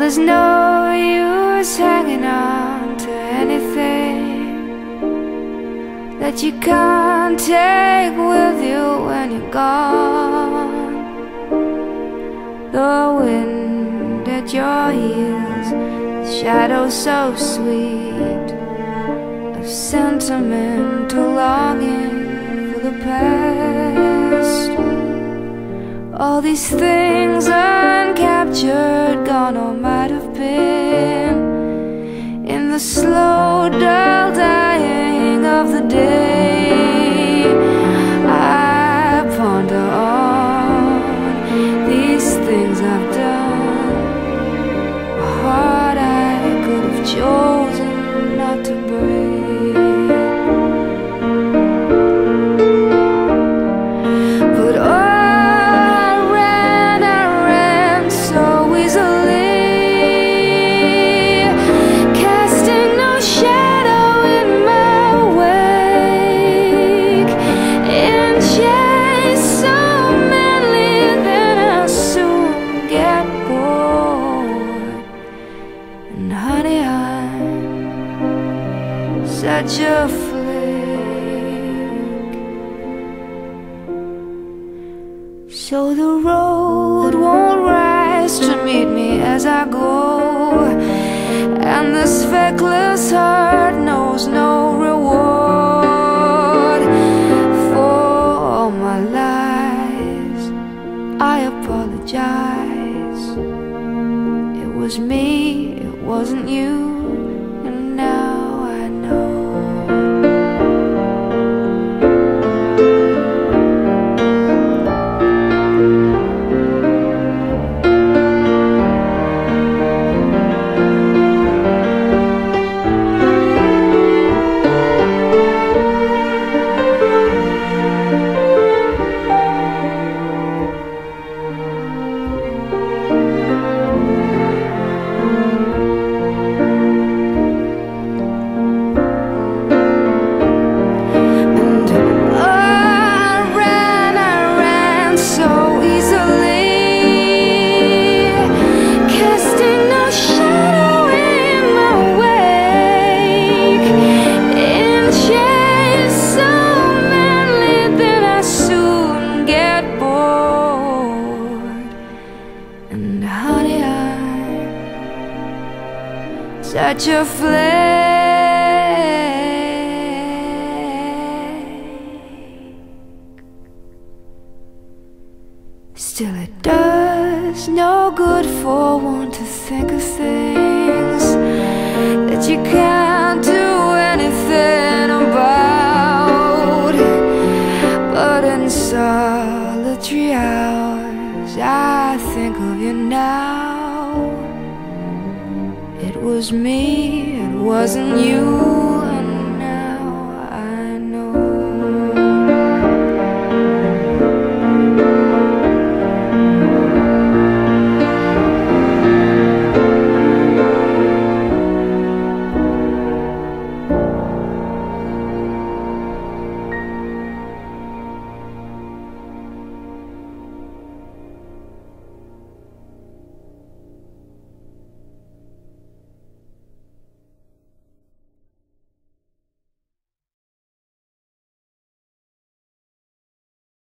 there's no use hanging on to anything that you can't take with you when you're gone. The wind at your heels, the shadow so sweet of sentimental longing for the past. All these things uncaptured, gone or might have been, in the slow, dull dying of the day. I ponder on these things I've done, a heart I could have chosen not to break. But oh, such a flake. So the road won't rise to meet me as I go, and this feckless heart knows no reward. For all my lies, I apologize. It was me, it wasn't you, and now I know. Such a flake. Still it does no good for one to think of things that you can't do anything about. But in solitary hours I think of you now. It was me, it wasn't you.